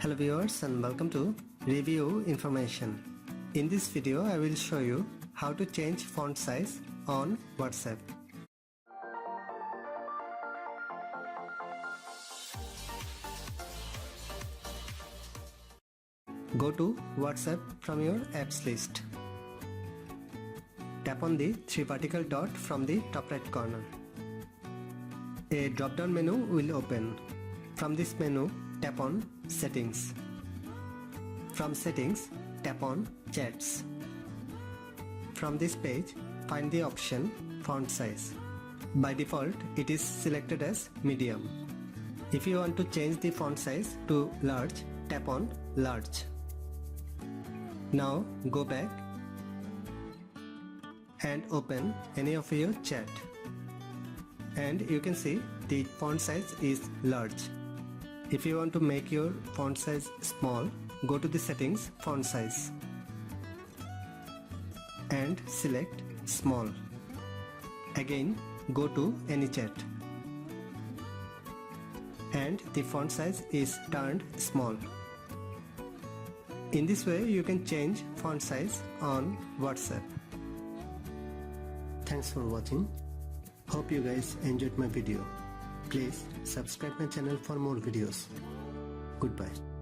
Hello viewers and welcome to Review Information. In this video I will show you how to change font size on WhatsApp. Go to WhatsApp from your apps list. Tap on the three vertical dot from the top right corner. A drop-down menu will open. From this menu, tap on Settings. From Settings, tap on Chats. From this page, find the option Font Size. By default, it is selected as Medium. If you want to change the font size to Large, tap on Large. Now go back and open any of your chat. And you can see the font size is large. If you want to make your font size small, go to the settings font size and select small. Again go to any chat and the font size is turned small. In this way you can change font size on WhatsApp. Thanks for watching. Hope you guys enjoyed my video. Please subscribe my channel for more videos. Goodbye.